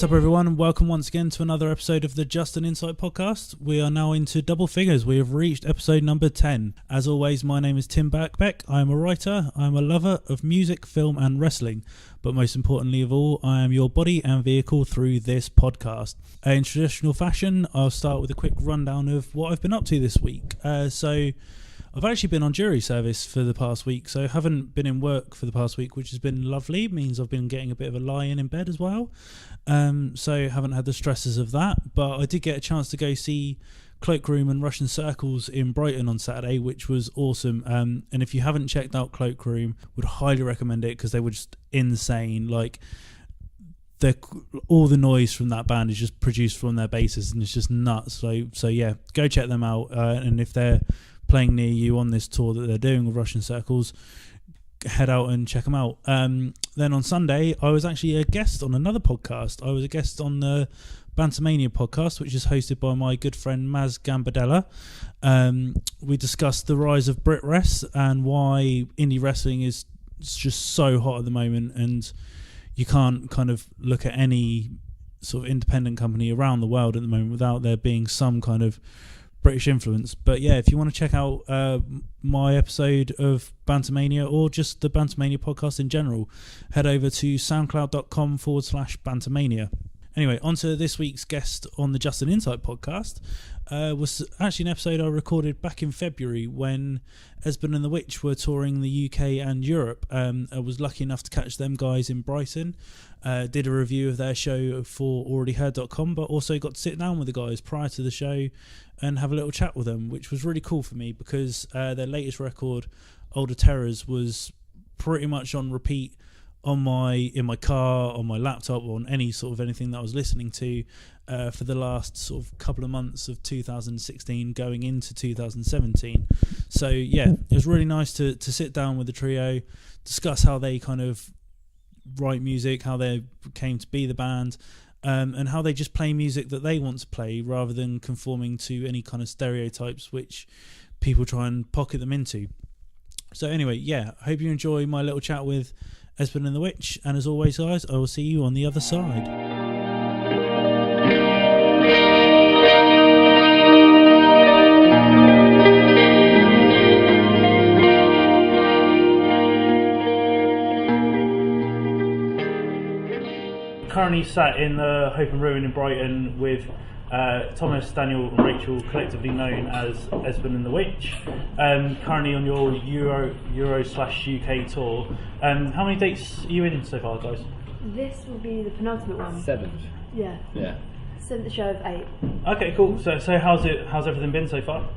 What's up, everyone, and welcome once again to another episode of the Just an Insight podcast. We are now into double figures. We have reached episode number 10. As always, my name is Tim Beck. I am a writer, I am a lover of music, film and wrestling, but most importantly of all, I am your body and vehicle through this podcast. In traditional fashion, I'll start with a quick rundown of what I've been up to this week. So I've actually been on jury service for the past week, so I haven't been in work for the past week, which has been lovely. It means I've been getting a bit of a lie-in in bed as well. So haven't had the stresses of that, but I did get a chance to go see Cloakroom and Russian Circles in Brighton on Saturday, which was awesome. And if you haven't checked out Cloakroom, would highly recommend it because they were just insane. Like, all the noise from that band is just produced from their basses, and it's just nuts. So yeah, go check them out. And if they're playing near you on this tour that they're doing with Russian Circles, head out and check them out. Then on Sunday, I was actually a guest on another podcast. I was a guest on the Bantamania podcast, which is hosted by my good friend Maz Gambardella. We discussed the rise of Brit Rest and why indie wrestling is just so hot at the moment, and you can't kind of look at any sort of independent company around the world at the moment without there being some kind of British influence. But yeah, if you want to check out my episode of Bantamania or just the Bantamania podcast in general, head over to soundcloud.com/Bantamania. Anyway, on to this week's guest on the Just an Insight podcast. Was actually an episode I recorded back in February when Esben and the Witch were touring the UK and Europe. I was lucky enough to catch them guys in Brighton. Did a review of their show for alreadyheard.com, but also got to sit down with the guys prior to the show and have a little chat with them, which was really cool for me because their latest record, Older Terrors, was pretty much on repeat in my car, on my laptop, on any sort of anything that I was listening to for the last sort of couple of months of 2016 going into 2017. So yeah, it was really nice to sit down with the trio, discuss how they kind of write music, how they came to be the band, and how they just play music that they want to play rather than conforming to any kind of stereotypes which people try and pocket them into. So anyway, yeah, I hope you enjoy my little chat with Esben and the Witch, and as always guys, I will see you on the other side. Currently sat in the Hope and Ruin in Brighton with Thomas, Daniel and Rachel, collectively known as Esben and the Witch, currently on your Euro/UK tour. How many dates are you in so far, guys? This will be the penultimate one. 7th. Yeah. 7th show of 8. Okay, cool. So how's everything been so far?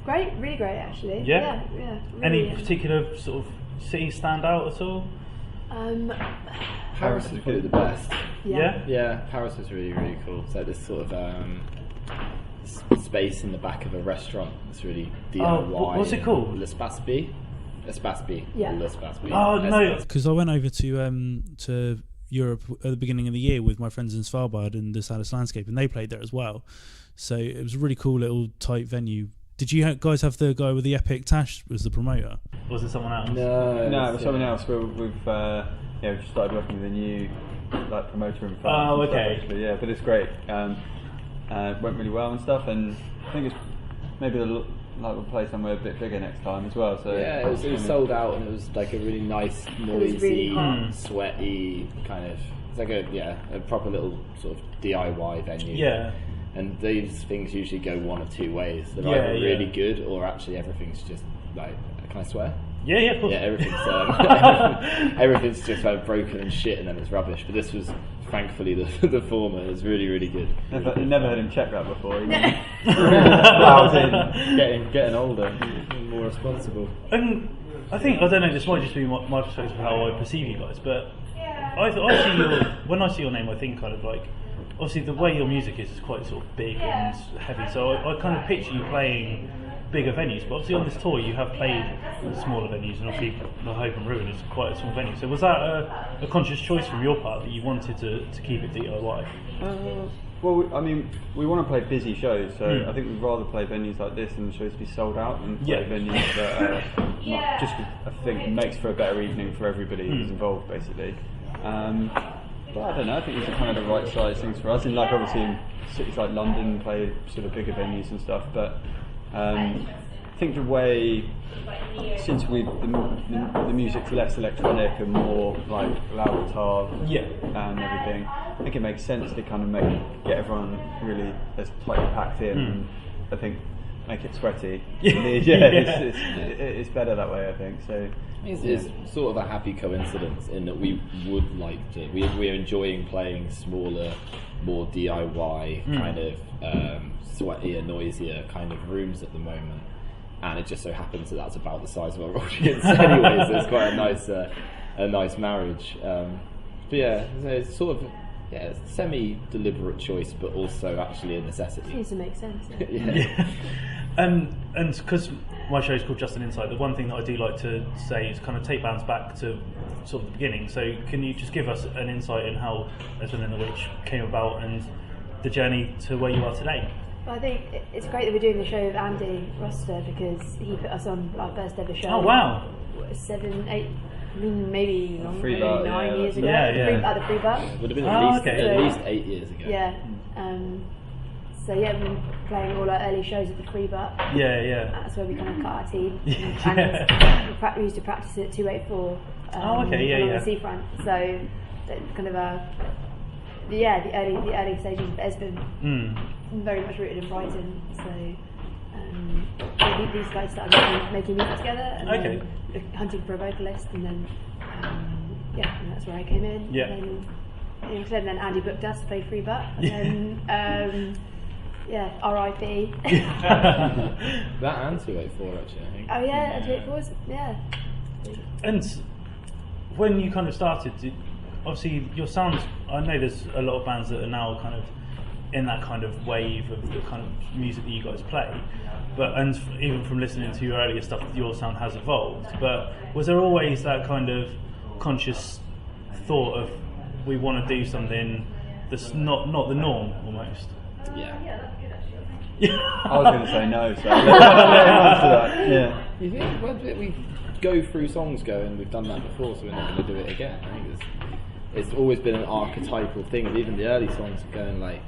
Great, really great actually. Yeah? Really, any particular sort of city stand out at all? Paris is probably the best. Yeah. Paris is really, really cool. It's like this sort of space in the back of a restaurant. It's really DIY. What's it called? L'Espace B. Yeah. L'Espace B. Oh no, because I went over to Europe at the beginning of the year with my friends in Svalbard and the Saddest Landscape, and they played there as well. So it was a really cool little tight venue. Did you guys have the guy with the epic Tash was the promoter? Or was it someone else? No, it was someone else. We've just started working with a new promoter in France. Oh, okay. Stuff, yeah, but it's great. It went really well and stuff, and I think it's maybe we'll play somewhere a bit bigger next time as well. So yeah, it was sold out, and it was like a really nice, noisy, really sweaty kind of. It's like a proper little sort of DIY venue. Yeah. And these things usually go one of two ways. They're either really good, or actually everything's just like. Can I swear? Yeah, of course. Yeah, everything's just like broken and shit, and then it's rubbish. But this was thankfully the former. It was really, really good. Never heard him check that before. Getting older, more responsible. And I don't know. This might just be my perspective of how I perceive you guys, but when I see your name, I think kind of like. Obviously, the way your music is quite sort of big and heavy, so I kind of picture you playing bigger venues. But obviously, on this tour, you have played smaller venues, and obviously, the Hope and Ruin is quite a small venue. So, was that a conscious choice from your part that you wanted to keep it DIY? Well, I mean, we want to play busy shows, so I think we'd rather play venues like this and the shows be sold out than play venues that are I think makes for a better evening for everybody who's involved, basically. Well, I don't know. I think these are kind of the right size things for us. And like obviously in cities like London play sort of bigger venues and stuff. But I think the way since the music's less electronic and more like loud guitar and everything, I think it makes sense to kind of get everyone really as tightly packed in. And I think make it sweaty. It's better that way. I think so. It's sort of a happy coincidence in that we would like to. We're enjoying playing smaller, more DIY kind of sweatier, noisier kind of rooms at the moment, and it just so happens that that's about the size of our audience anyway. So it's quite a nice marriage. But yeah, it's sort of it's a semi-deliberate choice, but also actually a necessity. Seems to make sense. Yeah. And because my show is called Just an Insight, the one thing that I do like to say is kind of take bands back to sort of the beginning. So can you just give us an insight in how Esben and the Witch came about and the journey to where you are today? Well, I think it's great that we're doing the show with Andy Roster because he put us on our first ever show. Oh wow! 7, 8, maybe longer, maybe 9 years ago. Yeah. At the Freebutt. It would have been at least 8 years ago. Yeah. So yeah, we've been playing all our early shows at the Freebutt. Yeah. That's where we kind of cut our teeth. And we used to practice at 284. Along the seafront. So kind of the early stages of Esben, very much rooted in Brighton. So these guys started making music together and then hunting for a vocalist, and then and that's where I came in. Yeah. And then Andy booked us to play Freebutt, and then R.I.P. That and 284 actually, I think. Oh yeah, 284's And when you kind of started, obviously your sounds, I know there's a lot of bands that are now kind of in that kind of wave of the kind of music that you guys play, and even from listening to your earlier stuff, your sound has evolved. But was there always that kind of conscious thought of we want to do something that's not the norm almost? Yeah. I was going to say no, so let's answer that. Yeah. You think we go through songs going, we've done that before, so we're not going to do it again. I think it's always been an archetypal thing. Even the early songs are going like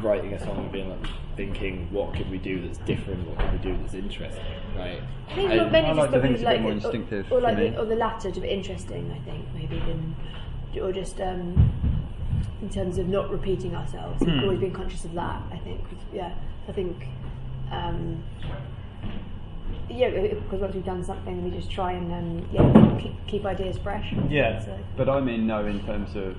writing a song and being like thinking, what could we do that's different? What could we do that's interesting? Right? I think maybe just probably like more instinctive, or the latter, to be interesting. I think maybe or just in terms of not repeating ourselves. We've always been conscious of that. I think. I think. Because once we've done something, we just try and keep ideas fresh. Yeah. So. But I mean, no, in terms of.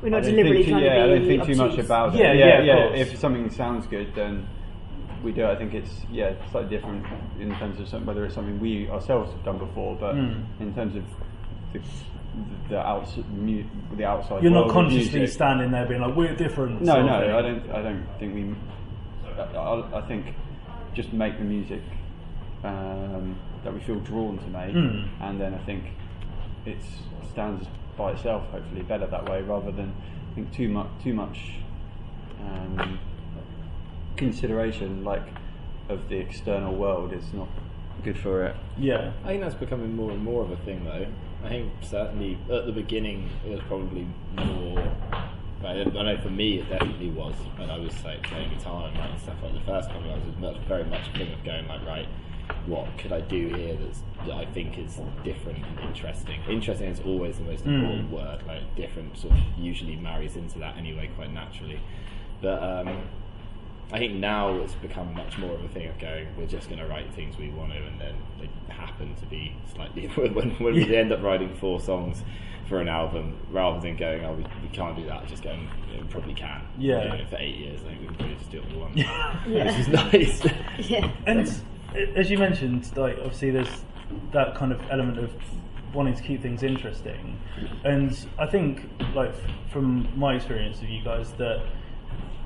We're not deliberately trying to be I don't think obtuse. too much about it. Yeah. If something sounds good, then we do. I think it's slightly different in terms of whether it's something we ourselves have done before, but in terms of the outside. You're world not consciously music, standing there being like we're different. No, I don't think we. I think just make the music that we feel drawn to make, and then I think it stands by itself, hopefully better that way, rather than I think too much consideration of the external world is not good for it. Yeah, I think that's becoming more and more of a thing though. I think certainly at the beginning it was probably more. I know for me it definitely was when I was playing guitar and writing stuff like the first couple of hours. It was very much a thing of going like, right, what could I do here that I think is different and interesting. Interesting is always the most important word. Like different sort of usually marries into that anyway quite naturally. But I think now it's become much more of a thing of going, we're just going to write things we want to, and then they happen to be slightly when we end up writing 4 songs for an album, rather than going, oh, we can't do that, just going, we probably can. Yeah. Doing it for 8 years, I think we can probably just do what we want. Which is nice. Yeah. And as you mentioned, like obviously there's that kind of element of wanting to keep things interesting, and I think like from my experience of you guys that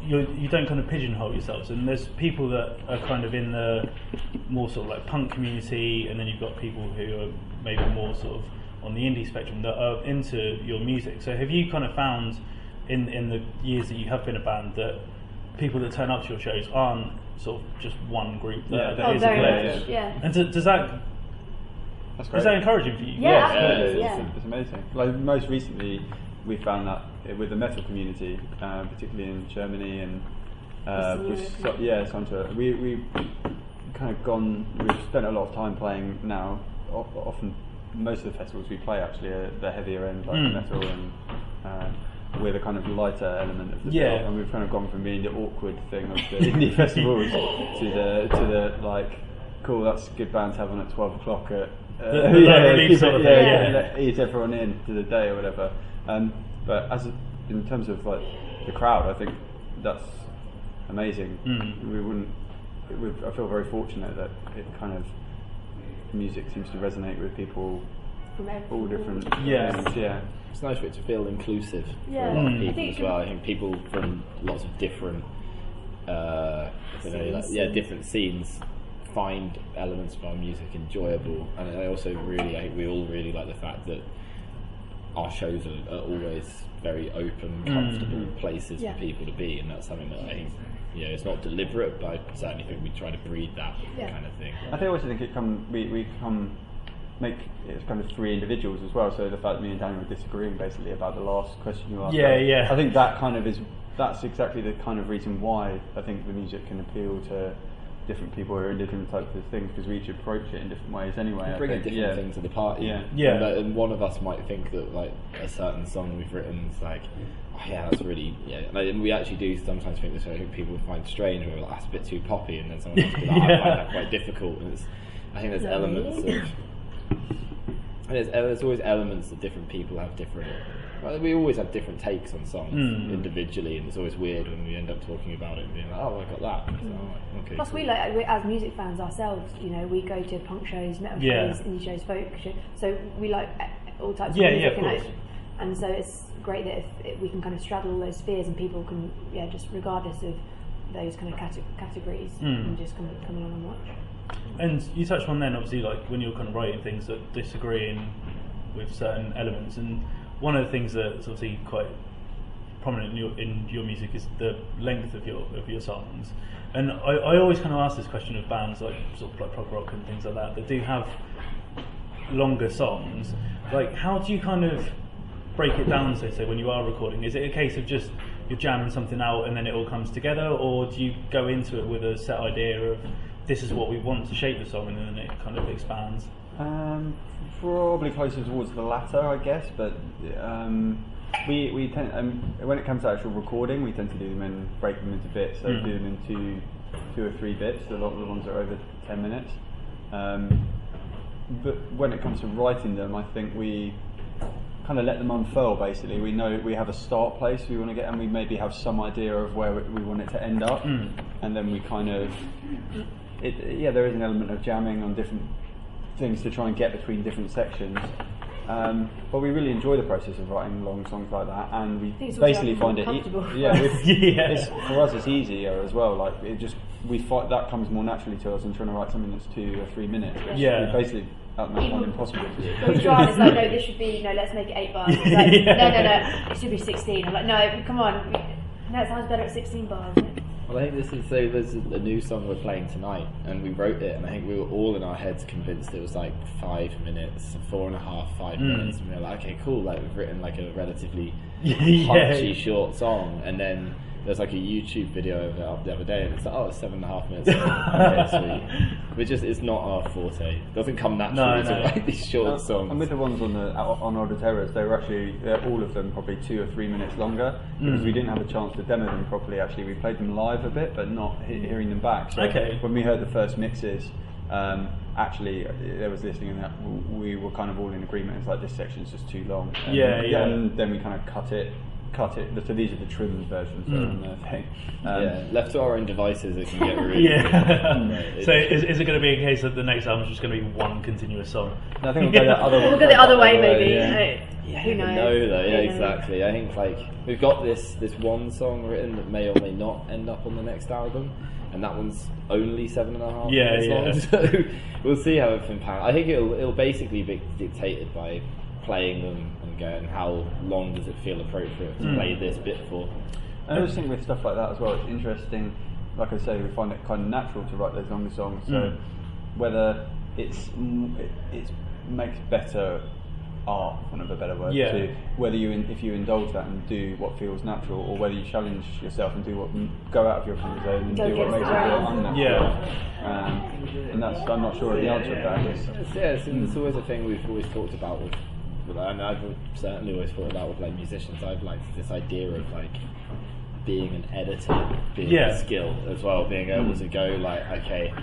you don't kind of pigeonhole yourselves, and there's people that are kind of in the more sort of like punk community, and then you've got people who are maybe more sort of on the indie spectrum that are into your music. So have you kind of found in the years that you have been a band that people that turn up to your shows aren't sort of just one group that is very eclectic? much, yeah. And does that That's great. Is that encouraging for you? Yeah, it's amazing. Like most recently, we found that with the metal community, particularly in Germany and we've kind of gone. We've spent a lot of time playing now. Often, most of the festivals we play actually are the heavier end, like metal, and we're the kind of lighter element of the bill. And we've kind of gone from being the awkward thing of the indie festivals to the like, cool, that's a good band to have on at 12 o'clock at ease everyone in to the day or whatever. But in terms of like the crowd, I think that's amazing. I feel very fortunate that it kind of music seems to resonate with people from all different things. Yeah. It's nice for it to feel inclusive for a lot of people as well. I think people from lots of different different scenes find elements of our music enjoyable, and I think we all really like the fact that our shows are always very open, comfortable places for people to be, and that's something that I think, it's not deliberate, but I certainly think we try to breed that kind of thing. I also think we make it's kind of three individuals as well. So the fact that me and Daniel were disagreeing basically about the last question you asked. I think that's exactly the kind of reason why I think the music can appeal to different people who are in different types of things, because we each approach it in different ways anyway. We bring a different thing to the party. And one of us might think that like a certain song we've written is like, that's really and we actually do sometimes think this. I think people would find strange, where that's a bit too poppy, and then someone else will be like, I find that quite difficult. And I think there's elements of. And there's always elements that different people have different. We always have different takes on songs individually, and it's always weird when we end up talking about it and being like, "Oh, I got that." So, okay. Plus, we as music fans ourselves. We go to punk shows, metal shows, indie shows, folk shows. So we like all types of music, and so it's great that if we can kind of straddle all those spheres, and people can, just regardless of those kind of categories, and just come along and watch. And you touched on then, obviously, like when you're kind of writing things that disagreeing with certain elements, and one of the things that's obviously quite prominent in your music is the length of your songs. And I always kind of ask this question of bands like sort of like prog rock and things like that do have longer songs. Like, how do you kind of break it down, so to say, when you are recording? Is it a case of just you're jamming something out and then it all comes together, or do you go into it with a set idea of this is what we want to shape the song, and then it kind of expands? Probably closer towards the latter, I guess. But we tend, when it comes to actual recording, we tend to do them and break them into bits. So do them into 2 or 3 bits. A lot of the ones are over 10 minutes. But when it comes to writing them, I think we kind of let them unfurl. Basically, we know we have a start place we want to get, and we maybe have some idea of where we want it to end up, and then we kind of. There is an element of jamming on different things to try and get between different sections, but we really enjoy the process of writing long songs like that, and we basically find it for us it's easier as well. Like we find that comes more naturally to us than trying to write something that's 2 or 3 minutes. Basically that makes one impossible to do. It's like, no, this should be, let's make it 8 bars. It's like, no, it should be 16. I'm like, no, come on, no, it sounds better at 16 bars. Well, I think there's a new song we're playing tonight, and we wrote it, and I think we were all in our heads convinced it was like 5 minutes, 4.5, 5 minutes, and we were like, okay, cool, like we've written like a relatively punchy short song, and then there's like a YouTube video of it up the other day, and it's like, it's 7.5 minutes. Okay, sweet. It's not our forte. It doesn't come naturally to write these short songs. And with the ones on Auditoras, they were actually all of them probably 2 or 3 minutes longer, because we didn't have a chance to demo them properly. Actually, we played them live a bit, but not hearing them back. So when we heard the first mixes, actually there was listening, and that we were kind of all in agreement. It's like, this section's just too long. And then we kind of cut it. So these are the trimmed versions that are on the thing. Left to our own devices, it can get really. So is it going to be a case that the next album is just going to be one continuous song? No, I think we'll go the other way. We'll go the other way, maybe. Who knows? No, though. Yeah, exactly. I think like we've got this one song written that may or may not end up on the next album, and that one's only 7.5 minutes long. So we'll see how it pans. I think it'll basically be dictated by playing them and how long does it feel appropriate to play this bit for. And I just think with stuff like that as well, it's interesting. Like I say, we find it kind of natural to write those longer songs. So whether it's makes better art, for want of a better word. Yeah. To whether if you indulge that and do what feels natural, or whether you challenge yourself and go out of your comfort zone and do what makes it feel unnatural. Yeah. And I'm not sure of the answer of that. It's always a thing we've always talked about with and I've certainly always thought about with like musicians. I've liked this idea of like being an editor, being a skill as well, being able to go like, okay,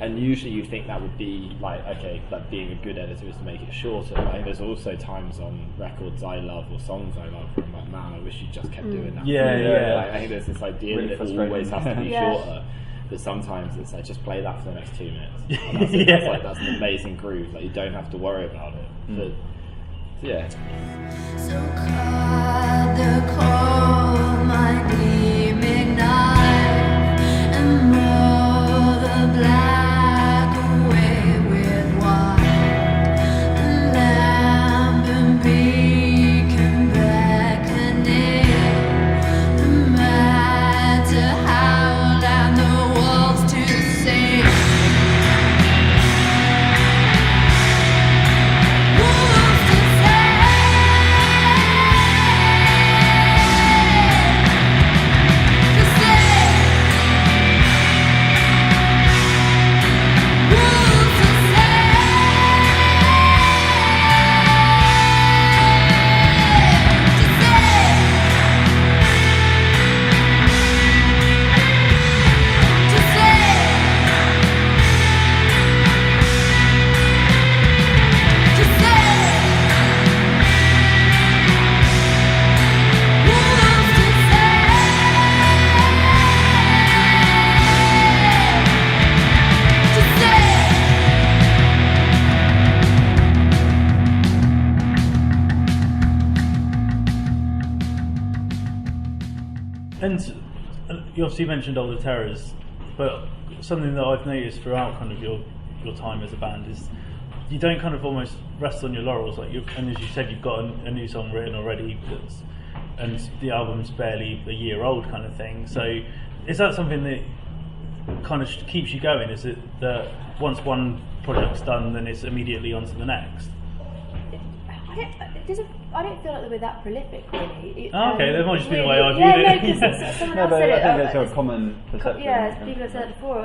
and usually you'd think that would be like, okay, like being a good editor is to make it shorter. But I think there's also times on records I love or songs I love where I'm like, man, I wish you just kept doing that. Like, I think there's this idea that it always has to be shorter. But sometimes it's like, just play that for the next 2 minutes. And that's it. It's like, that's an amazing groove. Like, you don't have to worry about it. But, yeah. So cut the coal, my gleaming knife, and mold the black away with white. The lamp and beacon beckoning, the mad to howl and the wolves to sing. And you obviously mentioned Older Terrors, but something that I've noticed throughout kind of your time as a band is you don't kind of almost rest on your laurels. Like and as you said, you've got a new song written already, and the album's barely a year old, kind of thing. So is that something that kind of keeps you going? Is it that once one project's done, then it's immediately on to the next? I don't feel like we're that prolific, really. Okay, that might just be the way I viewed it. Someone else said I it. think that's a common perception. Yeah, people have said it before.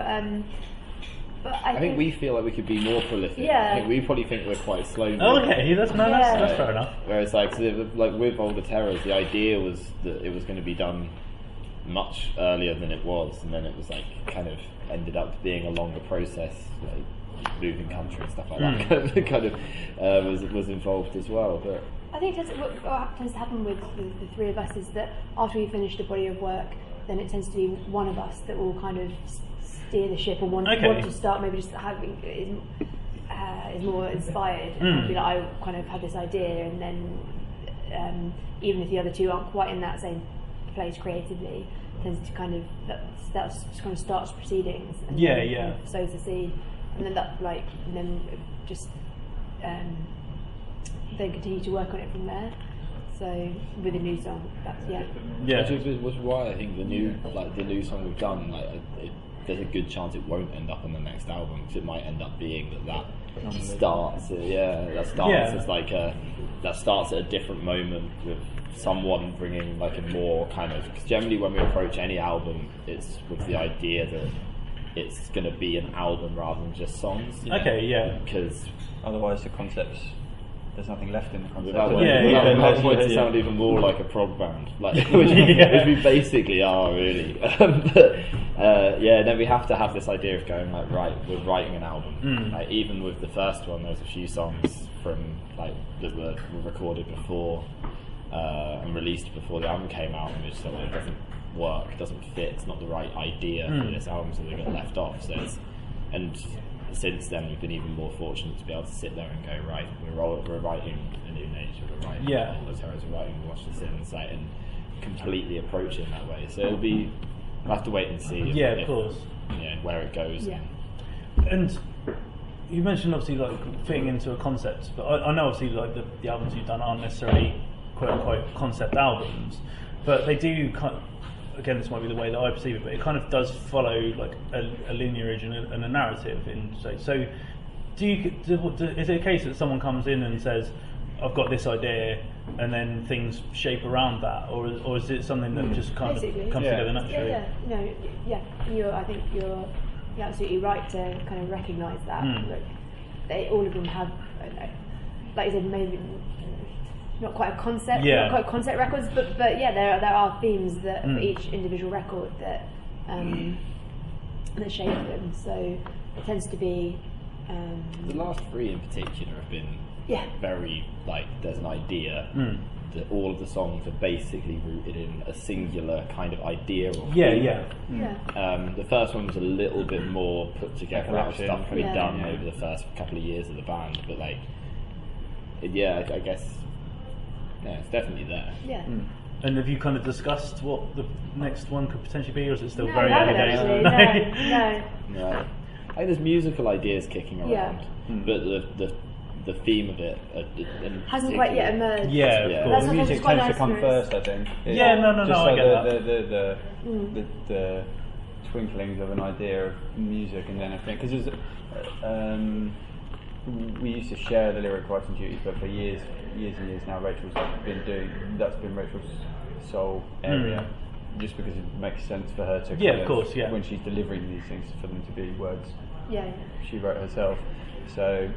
But I think we feel like we could be more prolific. Yeah. I think we probably think we're quite slow. Okay, that's fair enough. Whereas like with Older Terrors, the idea was that it was going to be done much earlier than it was, and then it was like kind of ended up being a longer process, like moving country and stuff like that. kind of was involved as well. But I think what tends to happen with the three of us is that after we finish the body of work, then it tends to be one of us that will kind of steer the ship or want to start maybe just having is more inspired and be like, I kind of had this idea, and then even if the other two aren't quite in that same place creatively, tends to kind of that kind of starts proceedings and kind of sows the seed, and then just then continue to work on it from there. So with a new song, which was why I think the new song we've done, there's a good chance it won't end up on the next album, because it might end up being that starts as like that starts at a different moment with someone bringing like a more kind of, because generally when we approach any album, it's with the idea that it's going to be an album rather than just songs. Because otherwise the concepts, there's nothing left in the concept. That point to sound even more like a prog band, which we basically are, really. Then we have to have this idea of going like, right, we're writing an album. Like, even with the first one, there's a few songs from that were recorded before and released before the album came out, and we just thought it doesn't work, doesn't fit, it's not the right idea for this album, so they got left off. Since then, we've been even more fortunate to be able to sit there and go, right, we're writing A New Nature, we're writing Older Terrors, we're writing Watch the Sin Sight, and completely approach it in that way. So we'll have to wait and see of course. Where it goes. Yeah. And you mentioned obviously like fitting into a concept, but I know obviously like the albums you've done aren't necessarily quote unquote concept albums, but they do kind of, again, this might be the way that I perceive it, but it kind of does follow like a lineage and a narrative. So is it a case that someone comes in and says, "I've got this idea," and then things shape around that, or is it something that just kind of comes together naturally? I think you're absolutely right to kind of recognise that. Like, all of them have, like you said, maybe not quite a concept, not quite concept records, but there are themes that for each individual record that shape them. So it tends to be. The last three in particular have been very, like, there's an idea that all of the songs are basically rooted in a singular kind of idea or theme. The first one was a little bit more put together out of stuff probably done over the first couple of years of the band, but like, I guess it's definitely there. And have you kind of discussed what the next one could potentially be, or is it still No, very early days? No. I think there's musical ideas kicking around, but the theme of it hasn't quite yet emerged. Of course. The music tends to come first, I think. No, I get that. The twinklings of an idea of music, and then I think because we used to share the lyric writing duties, but for years and years now, Rachel's been Rachel's sole area. Just because it makes sense for her to when she's delivering these things, for them to be words she wrote herself. So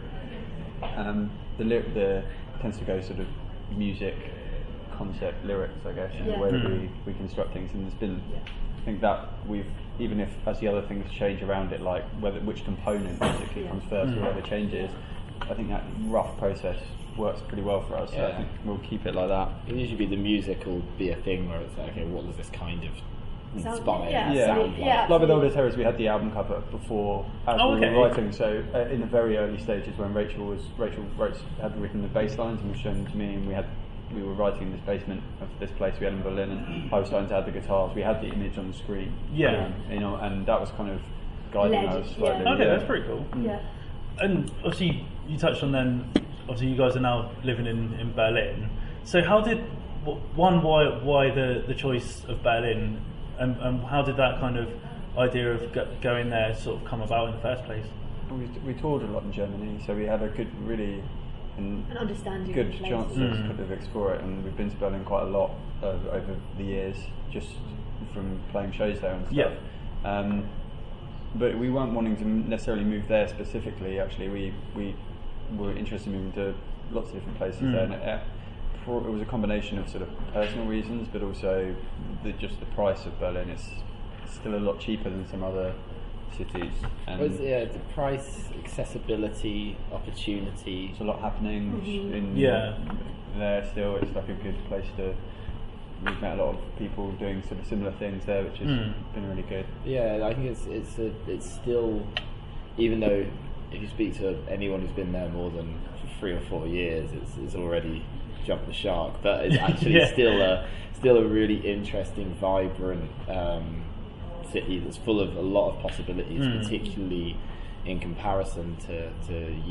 the tends to go sort of music, concept, lyrics, I guess, in the way that we construct things. And there's been, I think that even if as the other things change around it, like which component musically comes first or whatever changes, I think that rough process works pretty well for us, so I think we'll keep it like that. It'll usually be the music will be a thing where it's like, okay, what does this kind of inspire sound like? Like with Older Terrors, we had the album cover before as we were writing, so in the very early stages when Rachel had written the bass lines and was shown them to me, and we were writing in this basement of this place we had in Berlin, and I was starting to add the guitars. We had the image on the screen, and that was kind of guiding us slightly. Okay, that's pretty cool. And obviously you touched on then, obviously you guys are now living in Berlin, so how did why the choice of Berlin, and how did that kind of idea of going there sort of come about in the first place? We toured a lot in Germany, so we had a good an understanding good chance to kind of explore it, and we've been to Berlin quite a lot over the years, just from playing shows there and stuff. But we weren't wanting to necessarily move there specifically. Actually, we were interested in moving to lots of different places there, and it was a combination of sort of personal reasons, but also just the price of Berlin is still a lot cheaper than some other cities. And the price, accessibility, opportunity. There's a lot happening there still. It's like a good place to. We've met a lot of people doing sort of similar things there, which has been really good. Yeah, I think it's still, even though if you speak to anyone who's been there more than 3 or 4 years, it's already jumped the shark. But it's actually still a really interesting, vibrant city that's full of a lot of possibilities, particularly in comparison to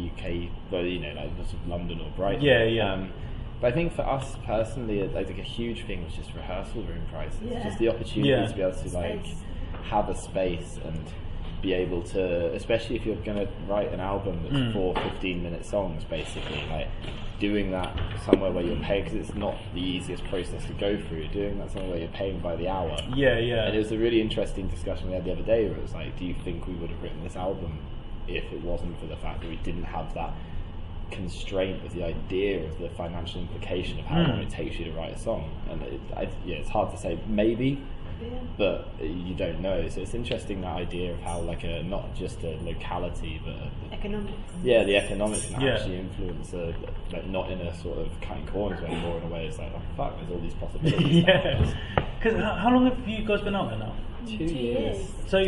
UK, like sort of London or Brighton. But I think for us personally, I think a huge thing was just rehearsal room prices. Just the opportunity to be able to like have a space and be able to, especially if you're going to write an album that's 4 15-minute songs, basically, like doing that somewhere where you're paying, because it's not the easiest process to go through, doing that somewhere where you're paying by the hour. And it was a really interesting discussion we had the other day where it was like, do you think we would have written this album if it wasn't for the fact that we didn't have that constraint with the idea of the financial implication of how long it takes you to write a song? And it's hard to say, maybe, but you don't know. So it's interesting, that idea of how like not just a locality but economics. The economics can actually influence like not in a sort of cutting corners way, more in a way it's like, oh fuck, there's all these possibilities. Because how long have you guys been out there now? 2 years. So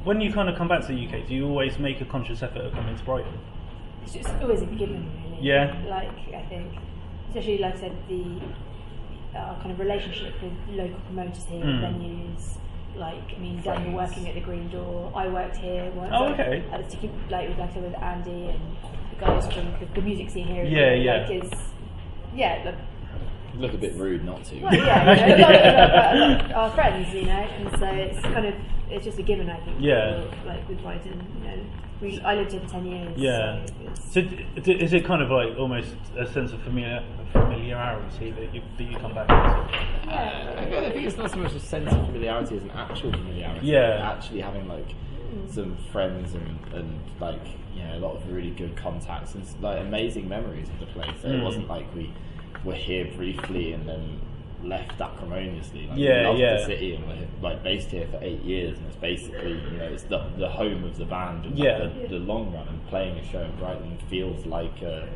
when you kind of come back to the UK, do you always make a conscious effort of coming to Brighton? It's just always a given, really. Like, I think, especially like I said, the kind of relationship with local promoters here, venues. Like, I mean, Dan, you're working at the Green Door. I worked here. At the Sticky, like I said, with Andy and the guys from the music scene here. Look a bit rude not to. Well, a lot of our friends, and so it's kind of, it's just a given, I think. Like with Brighton, I lived here for 10 years. Yeah. So is it kind of like almost a sense of familiarity that you come back into? I think it's not so much a sense of familiarity as an actual familiarity. Yeah. Actually having like some friends and like a lot of really good contacts and like amazing memories of the place. So it wasn't like we were here briefly and then left acrimoniously. Like, we loved the city and we're like based here for 8 years, and it's basically it's the home of the band and the long run, and playing a show in Brighton feels like a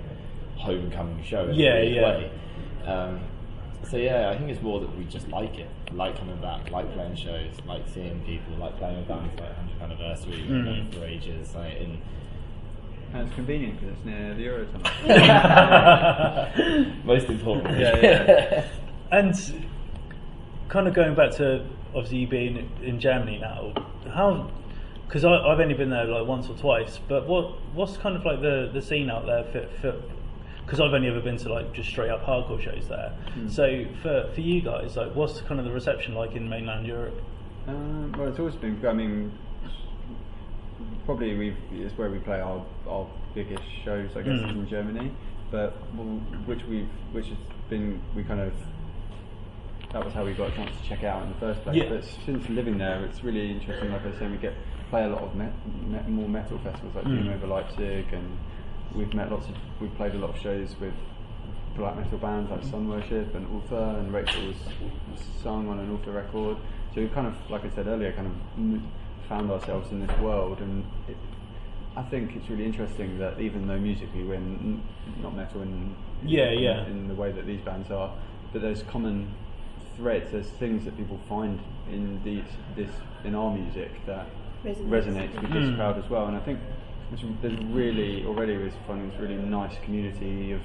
homecoming show in a weird way. So I think it's more that we just like it, like coming back, like playing shows, like seeing people, like playing with bands like 100th Anniversary, we've known for ages, like in. And it's convenient because it's near the Eurotunnel. Most important. And kind of going back to obviously you being in Germany now, how? Because I've only been there like once or twice, but what's kind of like the scene out there for because I've only ever been to like just straight up hardcore shows there. So for you guys, like what's kind of the reception like in mainland Europe? Well, it's always been. I mean, probably it's where we play our biggest shows, I guess, in Germany. But which has been that was how we got a chance to check it out in the first place. But since living there, it's really interesting. Like I was saying, we play a lot of more metal festivals like Doom Over Leipzig, and we've played a lot of shows with black metal bands like Sun Worship and Ulfa, and Rachel was sung on an Ulfa record. So we kind of, like I said earlier, kind of found ourselves in this world, and I think it's really interesting that even though musically we're not metal in the way that these bands are, but there's common threads, there's things that people find in our music that resonates with this crowd as well. And I think there's really already we're finding this really nice community of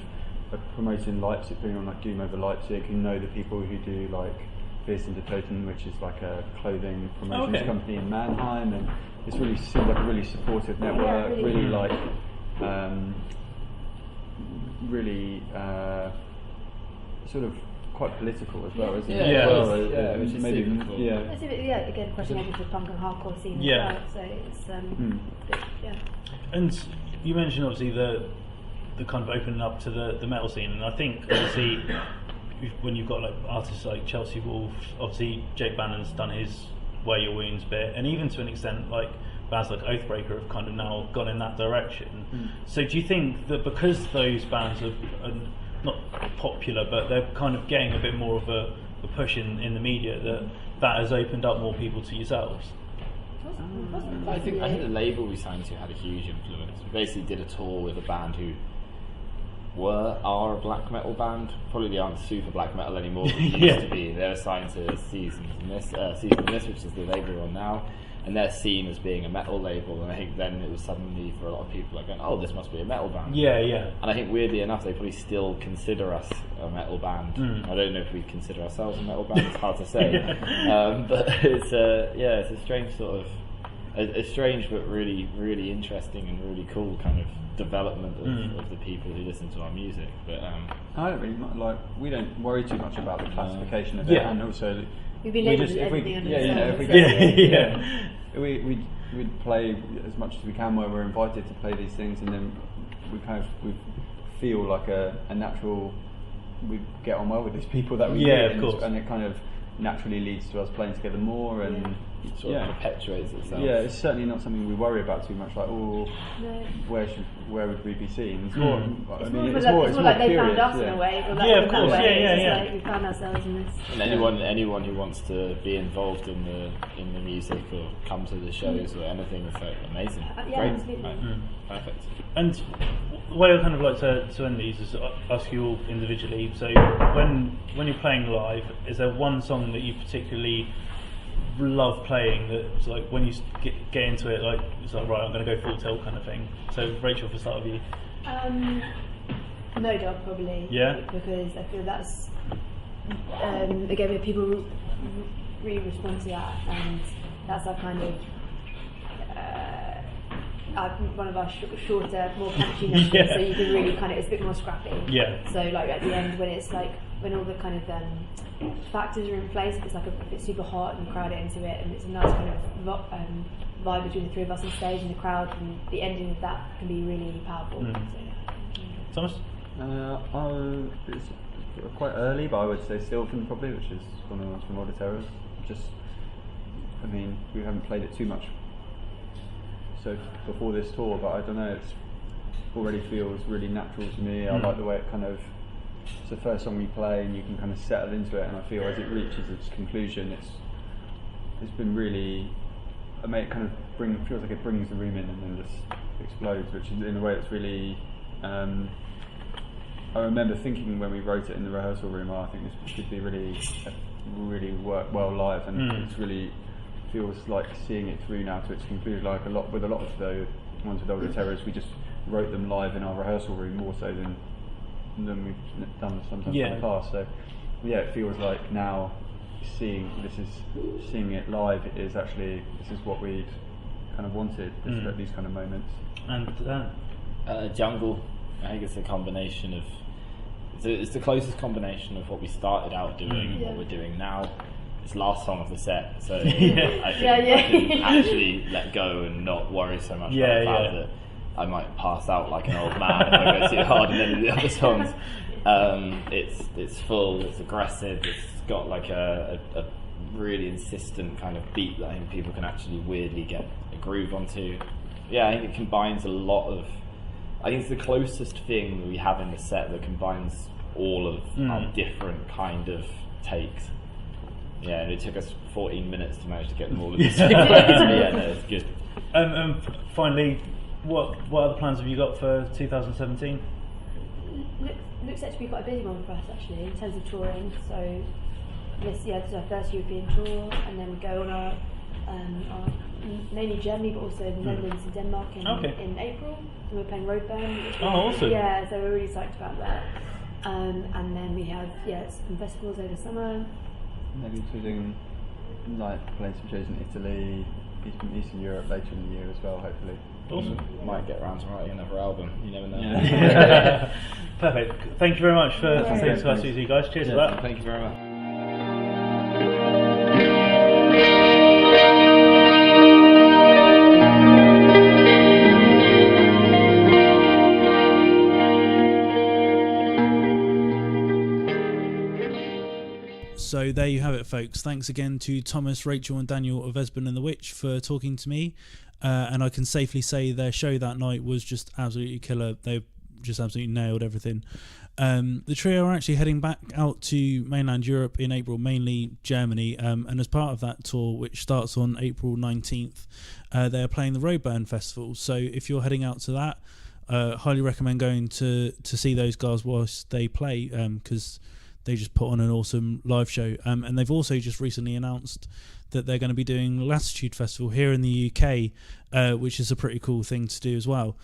promoting Leipzig, putting on like Doom Over Leipzig, who know the people who do like Fierce into Toten, which is like a clothing promotions company in Mannheim, and it's really seems like a really supportive network, really like sort of quite political as well, isn't it? Which is maybe super cool. It's a bit, again, crossing over to the punk and hardcore scene as well, so it's good, And you mentioned obviously the kind of opening up to the metal scene, and I think obviously when you've got like artists like Chelsea Wolfe, obviously Jake Bannon's done his Wear Your Wounds bit, and even to an extent like bands like Oathbreaker have kind of now gone in that direction. So do you think that because those bands are not popular, but they're kind of getting a bit more of a push in the media, that has opened up more people to yourselves? I think the label we signed to had a huge influence. We basically did a tour with a band who are a black metal band. Probably they aren't super black metal anymore, but they used to be. They're signed to Seasons in This, which is the label we're on now, and they're seen as being a metal label. And I think then it was suddenly for a lot of people like going, oh, this must be a metal band. And I think weirdly enough, they probably still consider us a metal band. I don't know if we consider ourselves a metal band. It's hard to say, but it's a strange sort of a strange but really, really interesting and really cool kind of development of the people who listen to our music. But I don't really like. We don't worry too much about the classification of it, and also we've been labelled everything under we play as much as we can where we're invited to play these things, and then we feel like a natural. We get on well with these people that we meet, of course, and it kind of naturally leads to us playing together more, and it sort of perpetuates itself. Yeah, it's certainly not something we worry about too much. Like, where would we be seen? It's more. It's more like they found us in a way. Of course. Like we found ourselves in this. And anyone who wants to be involved in the music or come to the shows or anything, it's like amazing. Great. Perfect. And the way I kind of like to end these is ask you all individually. So when you're playing live, is there one song that you particularly love playing that's like when you get into it, like it's like, right, I'm going to go full tilt kind of thing? So Rachel, for start with you. No Dog, probably. Yeah. Because I feel that's again where people really respond to that, and that's our kind of one of our shorter, more punchy numbers, so you can really kind of, it's a bit more scrappy. So like at the end when it's like when all the kind of factors are in place, if it's super hot and the crowd are into it, and it's a nice kind of vibe between the three of us on stage and the crowd, and the ending of that can be really powerful. Thomas? It's quite early, but I would say Silken probably, which is one of the ones from Auditerrors. We haven't played it too much so before this tour, but I don't know, it's already feels really natural to me. I like the way it kind of, it's the first song we play and you can kind of settle into it, and I feel as it reaches its conclusion, it's been really, it kind of feels like it brings the room in and then just explodes, which is in a way that's really, I remember thinking when we wrote it in the rehearsal room, I think this could be really work well live, and it's really feels like seeing it through now to its conclusion. Like with a lot of the ones with Auditerrors, we just wrote them live in our rehearsal room more so than we've done sometimes in the past. So it feels like now seeing it live is actually, this is what we'd kind of wanted, these kind of moments. And Jungle, I think it's a combination of, it's the closest combination of what we started out doing and what we're doing now. It's last song of the set, so I can actually let go and not worry so much about the fact that I might pass out like an old man if I go too hard in any of the other songs. It's full, it's aggressive, it's got like a really insistent kind of beat that I think people can actually weirdly get a groove onto. Yeah, I think it combines a lot of, I think it's the closest thing that we have in the set that combines all of our different kind of takes. Yeah, and it took us 14 minutes to manage to get them all in the same place. Yeah, no, it's good. Finally, what other plans have you got for 2017? Looks set to be quite a busy one for us actually in terms of touring. So this is our first European tour, and then we go on our mainly Germany, but also the Netherlands and Denmark in April. And we're playing Roadburn. Awesome! Yeah, so we're really psyched about that. And then we have some festivals over summer. Maybe including playing some shows in Italy, Eastern Europe later in the year as well, hopefully. Awesome. Might get around to writing another album, you never know. Perfect. Thank you very much for taking to us, you guys. Cheers for that. Thank you very much. So there you have it, folks. Thanks again to Thomas, Rachel and Daniel of Esben and the Witch for talking to me. And I can safely say their show that night was just absolutely killer. They just absolutely nailed everything. The trio are actually heading back out to mainland Europe in April, mainly Germany. And as part of that tour, which starts on April 19th, they are playing the Roadburn Festival. So if you're heading out to that, highly recommend going to see those guys whilst they play, because they just put on an awesome live show. And they've also just recently announced that they're going to be doing Latitude Festival here in the UK, which is a pretty cool thing to do as well.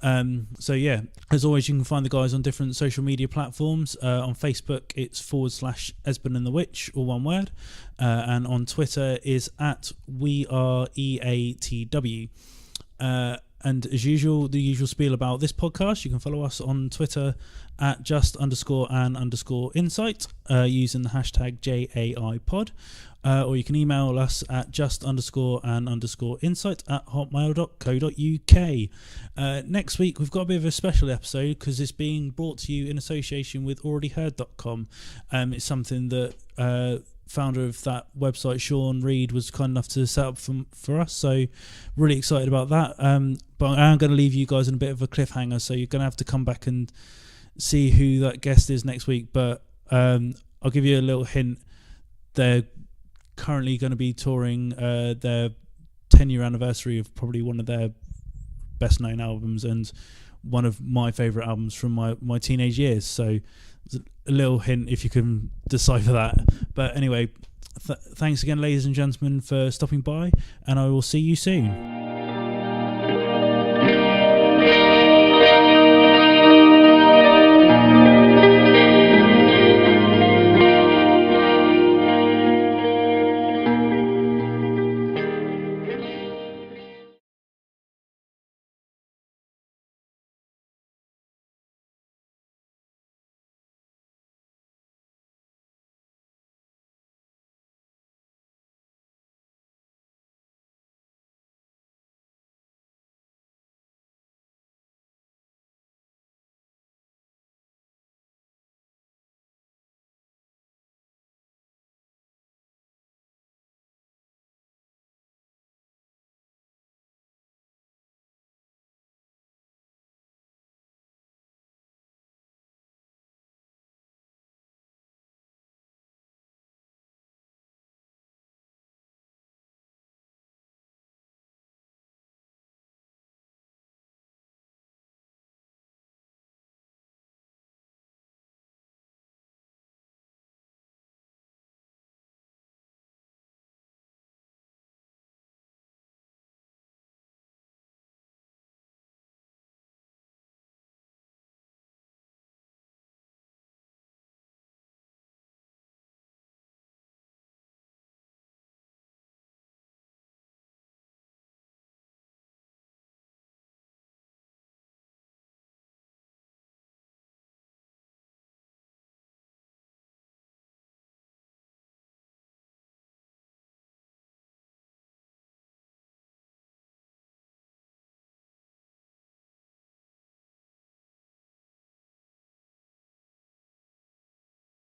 So yeah, as always, you can find the guys on different social media platforms. On Facebook, it's /Esben and the Witch, all one word. And on Twitter is @WeAreEATW. And as usual, the usual spiel about this podcast, you can follow us on Twitter @just_an_insight using the hashtag JAIPod. Or you can email us at just_an_insight@hotmail.co.uk. Next week, we've got a bit of a special episode because it's being brought to you in association with alreadyheard.com. It's something that founder of that website, Sean Reed, was kind enough to set up for us, so really excited about that. But I am going to leave you guys in a bit of a cliffhanger, so you're going to have to come back and see who that guest is next week. But I'll give you a little hint. They're currently going to be touring their 10-year anniversary of probably one of their best known albums and one of my favourite albums from my teenage years, so a little hint if you can decipher that. But anyway, thanks again, ladies and gentlemen, for stopping by, and I will see you soon.